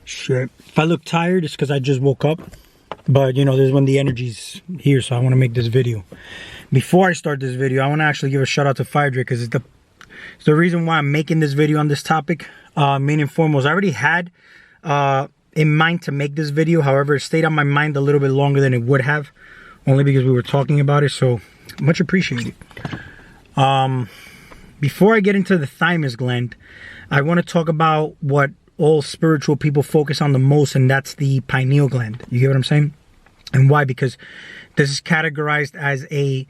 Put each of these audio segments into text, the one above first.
Shit. If I look tired, it's because I just woke up. But, you know, this is when the energy's here, so I want to make this video. Before I start this video, I want to actually give a shout out to Fire Drake, because it's the reason why I'm making this video on this topic. Main and foremost, I already had in mind to make this video. However, it stayed on my mind a little bit longer than it would have, only because we were talking about it, so much appreciated. Before I get into the thymus gland, I want to talk about what all spiritual people focus on the most, and that's the pineal gland. You get what I'm saying? And why? Because this is categorized as a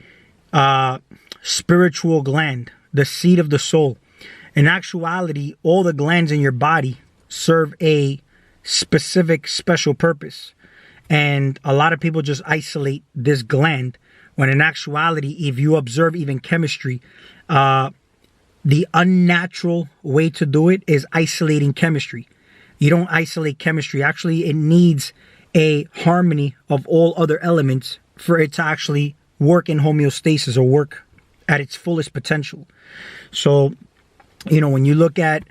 spiritual gland, the seat of the soul. In actuality, all the glands in your body serve a specific special purpose, and a lot of people just isolate this gland, when in actuality, if you observe even chemistry, the unnatural way to do it is isolating chemistry. You don't isolate chemistry. Actually, it needs a harmony of all other elements for it to actually work in homeostasis or work at its fullest potential. So, you know, when you look at,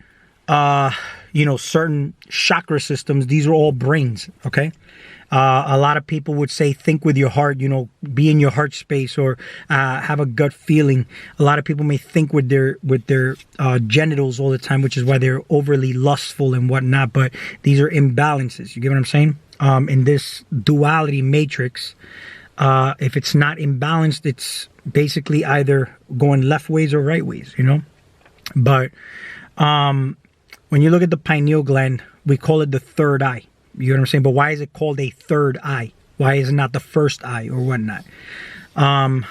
you know, certain chakra systems, these are all brains, okay? A lot of people would say, think with your heart, you know, be in your heart space, or have a gut feeling. A lot of people may think with their genitals all the time, which is why they're overly lustful and whatnot. But these are imbalances. You get what I'm saying? In this duality matrix, if it's not imbalanced, it's basically either going left ways or right ways, you know? But when you look at the pineal gland, we call it the third eye. You know what I'm saying? But why is it called a third eye? Why is it not the first eye or whatnot? In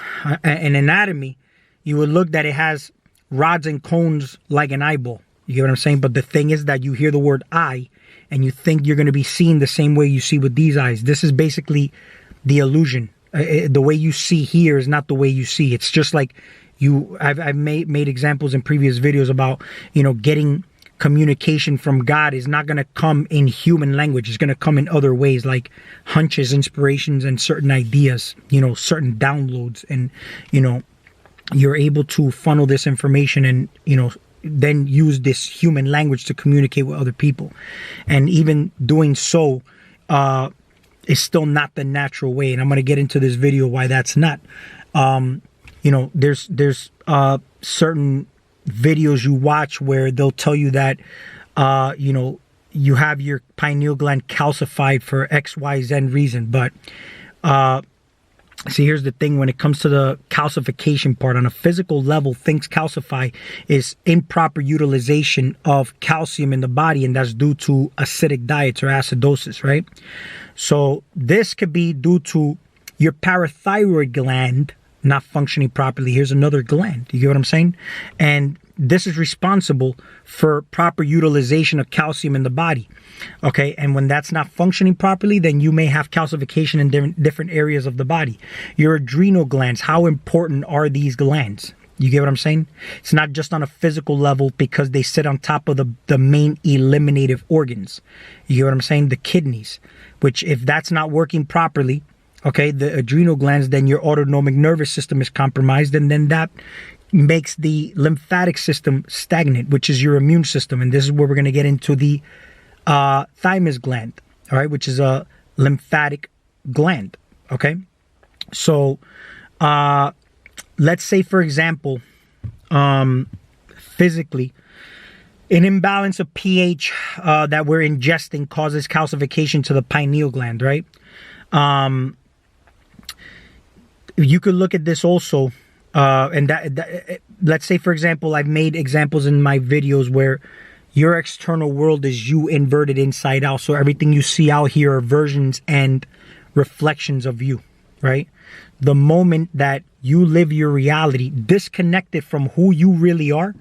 anatomy, you would look that it has rods and cones like an eyeball. You get what I'm saying? But the thing is that you hear the word eye and you think you're going to be seen the same way you see with these eyes. This is basically the illusion. The way you see here is not the way you see. It's just like I've made examples in previous videos about, you know, getting communication from God is not going to come in human language. It's going to come in other ways, like hunches, inspirations, and certain ideas, you know, certain downloads. And, you know, you're able to funnel this information and, you know, then use this human language to communicate with other people. And even doing so is still not the natural way. And I'm going to get into this video why that's not. You know, there's certain videos you watch where they'll tell you that, you know, you have your pineal gland calcified for XYZ reason. But see, here's the thing. When it comes to the calcification part, on a physical level, things calcify is improper utilization of calcium in the body, and that's due to acidic diets or acidosis, right? So this could be due to your parathyroid gland not functioning properly. Here's another gland. You get what I'm saying? And this is responsible for proper utilization of calcium in the body. Okay, and when that's not functioning properly, then you may have calcification in different areas of the body. Your adrenal glands, how important are these glands? You get what I'm saying? It's not just on a physical level because they sit on top of the main eliminative organs. You get what I'm saying? The kidneys, which if that's not working properly, okay, the adrenal glands, then your autonomic nervous system is compromised, and then that makes the lymphatic system stagnant, which is your immune system. And this is where we're going to get into the thymus gland, all right, which is a lymphatic gland, okay? So let's say, for example, physically, an imbalance of pH that we're ingesting causes calcification to the pineal gland, right? You could look at this also, and that let's say, for example, I've made examples in my videos where your external world is you inverted inside out. So everything you see out here are versions and reflections of you, right? The moment that you live your reality disconnected from who you really are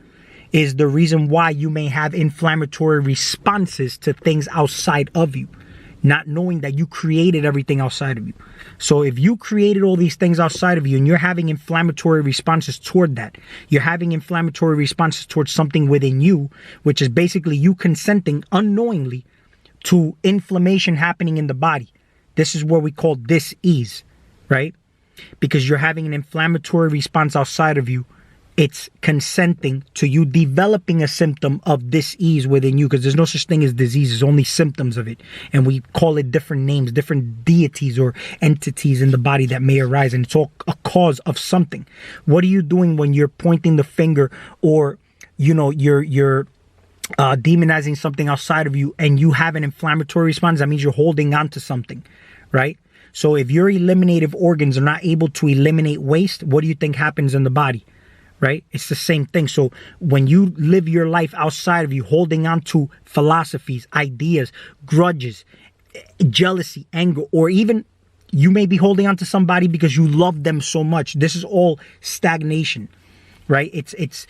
is the reason why you may have inflammatory responses to things outside of you, not knowing that you created everything outside of you. So if you created all these things outside of you and you're having inflammatory responses toward that, you're having inflammatory responses towards something within you, which is basically you consenting unknowingly to inflammation happening in the body. This is what we call dis-ease, right? Because you're having an inflammatory response outside of you it's consenting to you developing a symptom of dis-ease within you, because there's no such thing as disease. There's only symptoms of it. And we call it different names, different deities or entities in the body that may arise. And it's all a cause of something. What are you doing when you're pointing the finger, or, you're demonizing something outside of you and you have an inflammatory response? That means you're holding on to something, right? So if your eliminative organs are not able to eliminate waste, what do you think happens in the body? Right? It's the same thing. So when you live your life outside of you, holding on to philosophies, ideas, grudges, jealousy, anger, or even you may be holding on to somebody because you love them so much. This is all stagnation, right? It's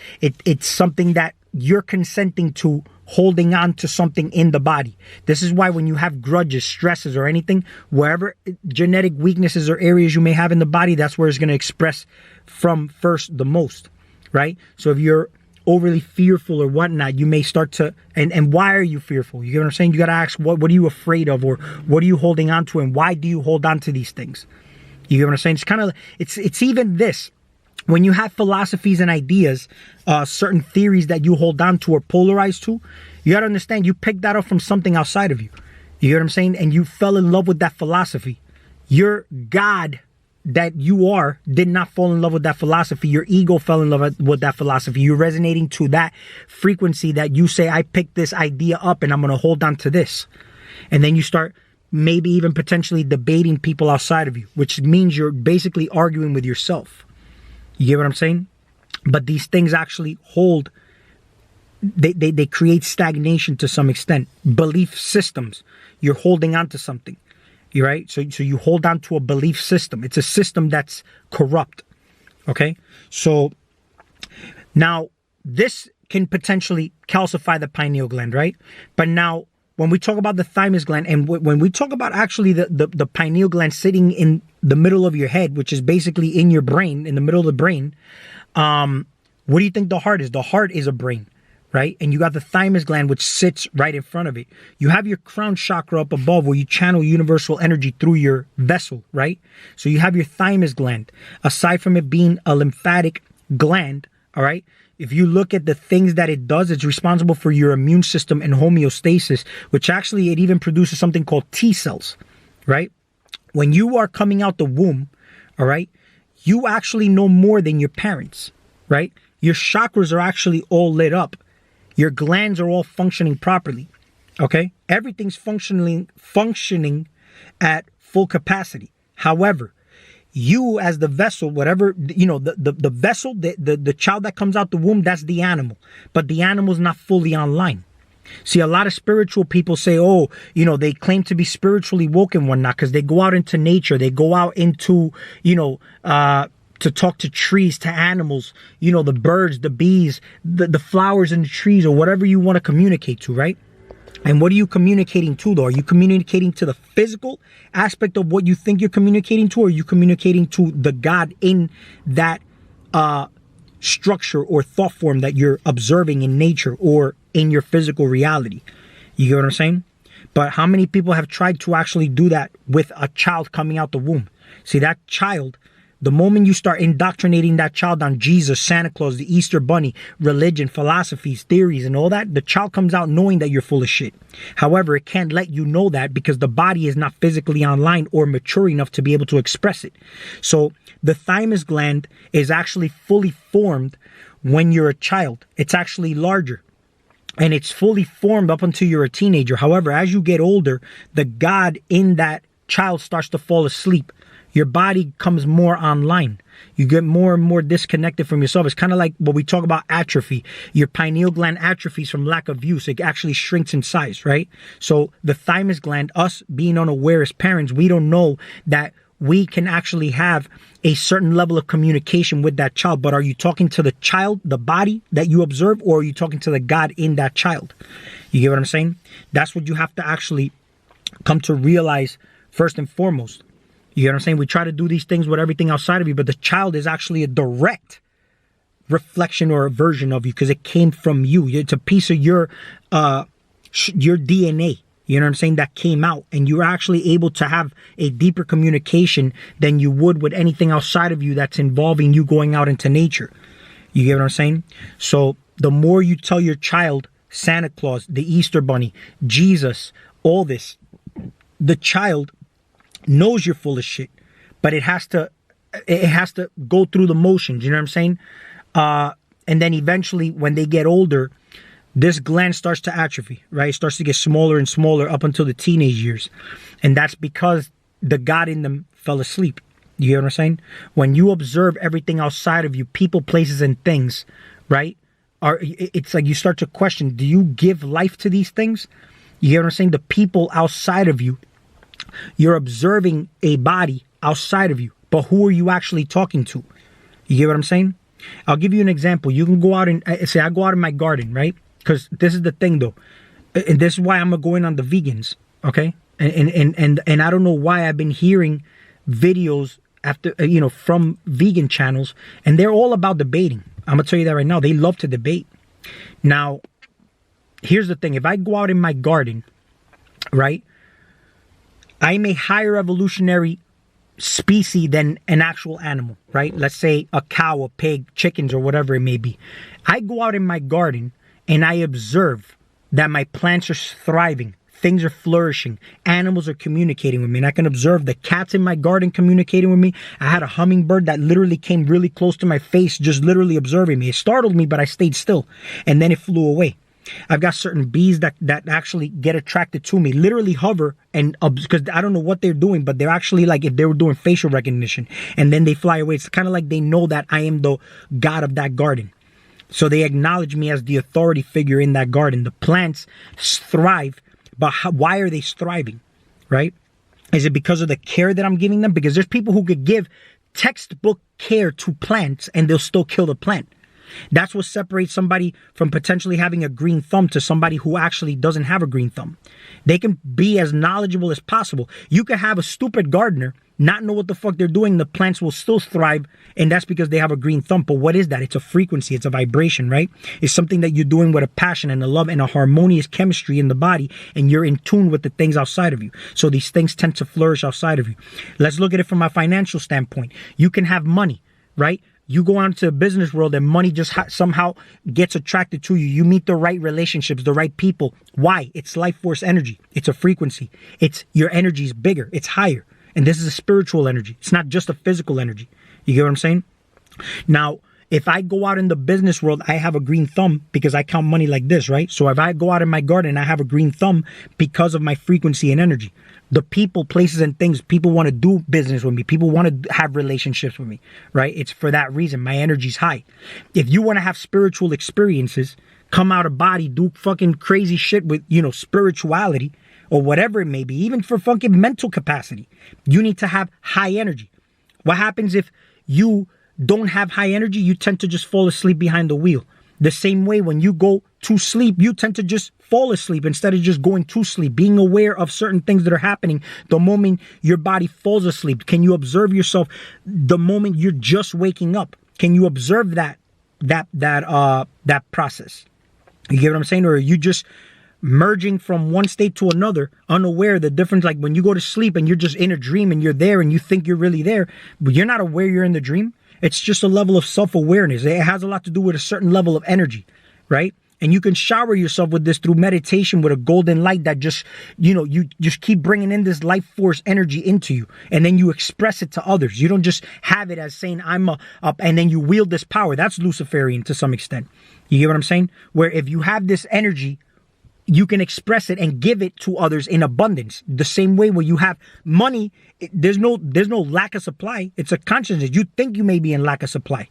something that you're consenting to, holding on to something in the body. This is why when you have grudges, stresses, or anything, wherever genetic weaknesses or areas you may have in the body, that's where it's going to express from first the most. Right? So if you're overly fearful or whatnot, you may start to, and why are you fearful? You get what I'm saying? You got to ask, what are you afraid of, or what are you holding on to, and why do you hold on to these things? You get what I'm saying? It's kind of, it's even this. When you have philosophies and ideas, certain theories that you hold on to or polarize to, you got to understand, you picked that up from something outside of you. You get what I'm saying? And you fell in love with that philosophy. Your God that you are did not fall in love with that philosophy. Your ego fell in love with that philosophy. You're resonating to that frequency that you say, I picked this idea up and I'm going to hold on to this. And then you start maybe even potentially debating people outside of you, which means you're basically arguing with yourself. You get what I'm saying? But these things actually hold, they create stagnation to some extent. Belief systems, you're holding on to something. You're right. So you hold on to a belief system. It's a system that's corrupt. Okay. So now this can potentially calcify the pineal gland, right? But now when we talk about the thymus gland, and when we talk about actually the pineal gland sitting in the middle of your head, which is basically in your brain, in the middle of the brain, what do you think the heart is? The heart is a brain. Right? And you got the thymus gland, which sits right in front of it. You have your crown chakra up above where you channel universal energy through your vessel, right? So you have your thymus gland. Aside from it being a lymphatic gland, all right? If you look at the things that it does, it's responsible for your immune system and homeostasis, which actually it even produces something called T cells, right? When you are coming out the womb, all right, you actually know more than your parents, right? Your chakras are actually all lit up. Your glands are all functioning properly, okay? Everything's functioning at full capacity. However, you as the vessel, whatever, the vessel, the child that comes out the womb, that's the animal. But the animal's not fully online. See, a lot of spiritual people say, they claim to be spiritually woke and whatnot because they go out into nature. They go out into, to talk to trees, to animals, the birds, the bees, the flowers and the trees, or whatever you want to communicate to, right? And what are you communicating to, though? Are you communicating to the physical aspect of what you think you're communicating to, or are you communicating to the God in that structure or thought form that you're observing in nature or in your physical reality? You get what I'm saying? But how many people have tried to actually do that with a child coming out the womb? See, that child, the moment you start indoctrinating that child on Jesus, Santa Claus, the Easter Bunny, religion, philosophies, theories, and all that, the child comes out knowing that you're full of shit. However, it can't let you know that because the body is not physically online or mature enough to be able to express it. So the thymus gland is actually fully formed when you're a child. It's actually larger. And it's fully formed up until you're a teenager. However, as you get older, the God in that child starts to fall asleep. Your body comes more online. You get more and more disconnected from yourself. It's kind of like what we talk about atrophy. Your pineal gland atrophies from lack of use. It actually shrinks in size, right? So the thymus gland, us being unaware as parents, we don't know that we can actually have a certain level of communication with that child. But are you talking to the child, the body that you observe, or are you talking to the God in that child? You get what I'm saying? That's what you have to actually come to realize first and foremost. You get what I'm saying? We try to do these things with everything outside of you, but the child is actually a direct reflection or a version of you because it came from you. It's a piece of your DNA. You know what I'm saying? That came out, and you're actually able to have a deeper communication than you would with anything outside of you that's involving you going out into nature. You get what I'm saying? So the more you tell your child Santa Claus, the Easter Bunny, Jesus, all this, the child knows you're full of shit, but it has to go through the motions. You know what I'm saying? And then eventually, when they get older, this gland starts to atrophy, right? It starts to get smaller and smaller up until the teenage years. And that's because the God in them fell asleep. You get what I'm saying? When you observe everything outside of you, people, places, and things, right? It's like you start to question, do you give life to these things? You get what I'm saying? The people outside of you, you're observing a body outside of you, but who are you actually talking to? You get what I'm saying? I'll give you an example. You can go out and say, I go out in my garden, right? Because this is the thing, though. And this is why I'm going on the vegans, okay? And I don't know why I've been hearing videos after, from vegan channels, and they're all about debating. I'm going to tell you that right now. They love to debate. Now, here's the thing. If I go out in my garden, right, I'm a higher evolutionary species than an actual animal, right? Let's say a cow, a pig, chickens, or whatever it may be. I go out in my garden and I observe that my plants are thriving. Things are flourishing. Animals are communicating with me. And I can observe the cats in my garden communicating with me. I had a hummingbird that literally came really close to my face, just literally observing me. It startled me, but I stayed still. And then it flew away. I've got certain bees that actually get attracted to me, literally hover, and because I don't know what they're doing, but they're actually like if they were doing facial recognition, and then they fly away. It's kind of like they know that I am the god of that garden. So they acknowledge me as the authority figure in that garden. The plants thrive, but why are they thriving, right? Is it because of the care that I'm giving them? Because there's people who could give textbook care to plants and they'll still kill the plant. That's what separates somebody from potentially having a green thumb to somebody who actually doesn't have a green thumb. They can be as knowledgeable as possible. You can have a stupid gardener, not know what the fuck they're doing. The plants will still thrive, and that's because they have a green thumb. But what is that? It's a frequency. It's a vibration, right? It's something that you're doing with a passion and a love and a harmonious chemistry in the body, and you're in tune with the things outside of you. So these things tend to flourish outside of you. Let's look at it from a financial standpoint. You can have money, right? You go out into the business world and money just somehow gets attracted to you. You meet the right relationships, the right people. Why? It's life force energy. It's a frequency. It's your energy is bigger. It's higher. And this is a spiritual energy. It's not just a physical energy. You get what I'm saying? Now, if I go out in the business world, I have a green thumb because I count money like this, right? So if I go out in my garden, I have a green thumb because of my frequency and energy. The people, places, and things, people want to do business with me. People want to have relationships with me, right? It's for that reason. My energy's high. If you want to have spiritual experiences, come out of body, do fucking crazy shit with, spirituality or whatever it may be, even for fucking mental capacity, you need to have high energy. What happens if you don't have high energy? You tend to just fall asleep behind the wheel. The same way when you go to sleep, you tend to just fall asleep instead of just going to sleep, being aware of certain things that are happening the moment your body falls asleep. Can you observe yourself the moment you're just waking up? Can you observe that process? You get what I'm saying? Or are you just merging from one state to another, unaware of the difference? Like when you go to sleep and you're just in a dream and you're there and you think you're really there, but you're not aware you're in the dream. It's just a level of self-awareness. It has a lot to do with a certain level of energy, right? And you can shower yourself with this through meditation with a golden light that just, you just keep bringing in this life force energy into you. And then you express it to others. You don't just have it as saying, I'm up, and then you wield this power. That's Luciferian to some extent. You get what I'm saying? Where if you have this energy, you can express it and give it to others in abundance. The same way where you have money, there's no lack of supply. It's a consciousness. You think you may be in lack of supply,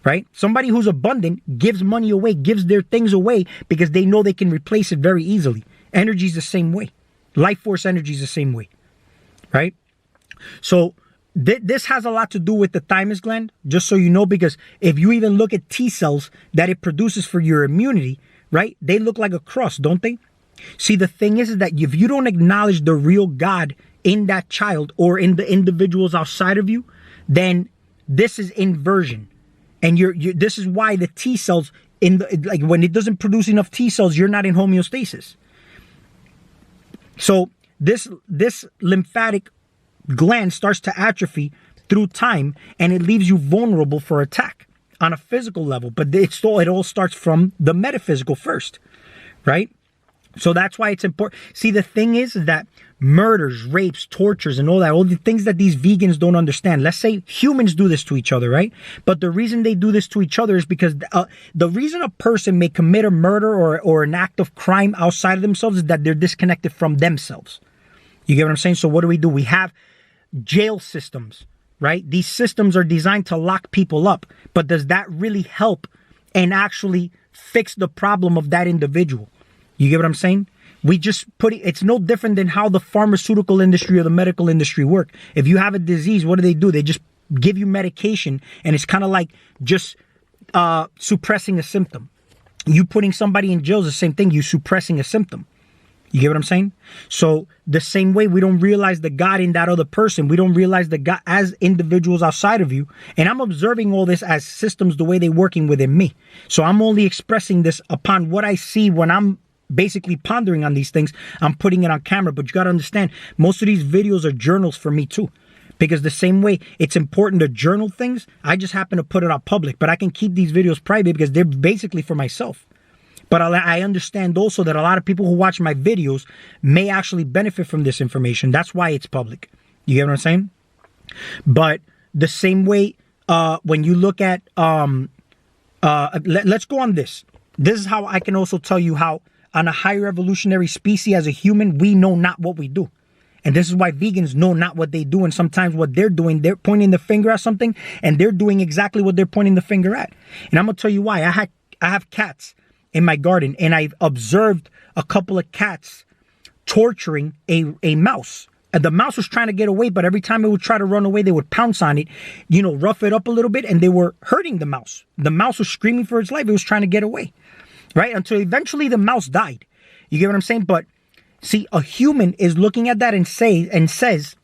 right? Somebody who's abundant gives money away, gives their things away because they know they can replace it very easily. Energy is the same way. Life force energy is the same way, right? So this has a lot to do with the thymus gland, just so you know, because if you even look at T cells that it produces for your immunity, right? They look like a cross, don't they? See, the thing is that if you don't acknowledge the real God in that child or in the individuals outside of you, then this is inversion. And this is why the T cells when it doesn't produce enough T cells, you're not in homeostasis. So this lymphatic gland starts to atrophy through time, and it leaves you vulnerable for attack. on a physical level, but it all starts from the metaphysical first, right? So that's why it's important. See, the thing is that murders, rapes, tortures, and all the things that these vegans don't understand. Let's say humans do this to each other, right? But the reason they do this to each other is because the reason a person may commit a murder or an act of crime outside of themselves is that they're disconnected from themselves. You get what I'm saying? So what do? We have jail systems, right? These systems are designed to lock people up. But does that really help and actually fix the problem of that individual? You get what I'm saying? We just it's no different than how the pharmaceutical industry or the medical industry work. If you have a disease, what do? They just give you medication, and it's kind of like just suppressing a symptom. You putting somebody in jail is the same thing. You suppressing a symptom. You get what I'm saying? So the same way we don't realize the God in that other person, we don't realize the God as individuals outside of you. And I'm observing all this as systems, the way they're working within me. So I'm only expressing this upon what I see when I'm basically pondering on these things. I'm putting it on camera, but you got to understand, most of these videos are journals for me too. Because the same way it's important to journal things, I just happen to put it out public, but I can keep these videos private because they're basically for myself. But I understand also that a lot of people who watch my videos may actually benefit from this information. That's why it's public. You get what I'm saying? But the same way, when you look at, let's go on this. This is how I can also tell you how on a higher evolutionary species as a human, we know not what we do. And this is why vegans know not what they do. And sometimes what they're doing, they're pointing the finger at something and they're doing exactly what they're pointing the finger at. And I'm going to tell you why. I have cats in my garden, and I've observed a couple of cats torturing a mouse. And the mouse was trying to get away, but every time it would try to run away, they would pounce on it, rough it up a little bit, and they were hurting the mouse. The mouse was screaming for its life. It was trying to get away, right? Until eventually the mouse died. You get what I'm saying? But see, a human is looking at that and says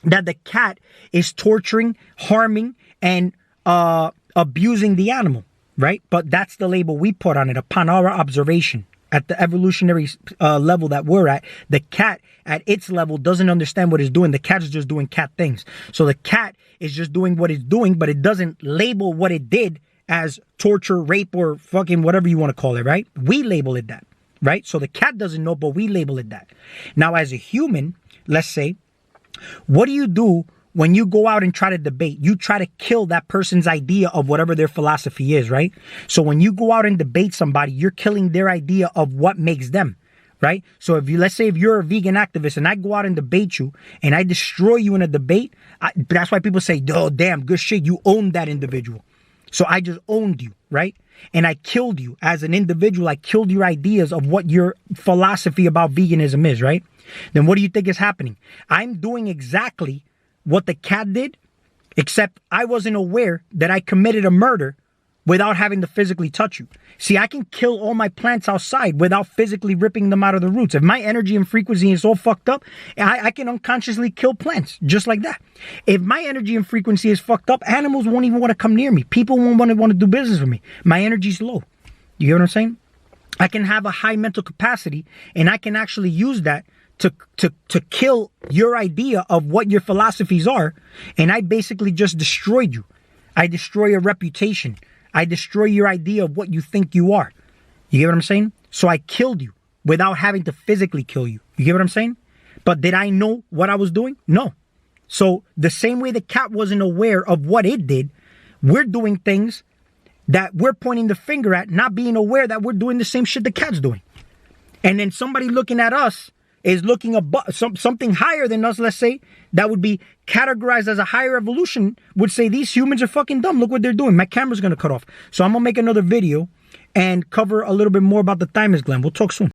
that the cat is torturing, harming, and abusing the animal. Right? But that's the label we put on it upon our observation. At the evolutionary level that we're at, the cat at its level doesn't understand what it's doing. The cat is just doing cat things. So the cat is just doing what it's doing, but it doesn't label what it did as torture, rape, or fucking whatever you want to call it, right? We label it that, right? So the cat doesn't know, but we label it that. Now, as a human, let's say, what do you do when you go out and try to debate? You try to kill that person's idea of whatever their philosophy is, right? So when you go out and debate somebody, you're killing their idea of what makes them, right? So let's say if you're a vegan activist and I go out and debate you and I destroy you in a debate, that's why people say, oh, damn, good shit, you owned that individual. So I just owned you, right? And I killed you as an individual. I killed your ideas of what your philosophy about veganism is, right? Then what do you think is happening? I'm doing exactly what the cat did, except I wasn't aware that I committed a murder without having to physically touch you. See, I can kill all my plants outside without physically ripping them out of the roots. If my energy and frequency is all fucked up, I can unconsciously kill plants just like that. If my energy and frequency is fucked up, animals won't even want to come near me. People won't want to do business with me. My energy's low. You hear what I'm saying? I can have a high mental capacity, and I can actually use that to kill your idea of what your philosophies are, and I basically just destroyed you. I destroy your reputation. I destroy your idea of what you think you are. You get what I'm saying? So I killed you without having to physically kill you. You get what I'm saying? But did I know what I was doing? No. So the same way the cat wasn't aware of what it did, we're doing things that we're pointing the finger at, not being aware that we're doing the same shit the cat's doing. And then somebody looking at us is looking above something higher than us, let's say, that would be categorized as a higher evolution, would say these humans are fucking dumb. Look what they're doing. My camera's going to cut off. So I'm going to make another video and cover a little bit more about the thymus gland. We'll talk soon.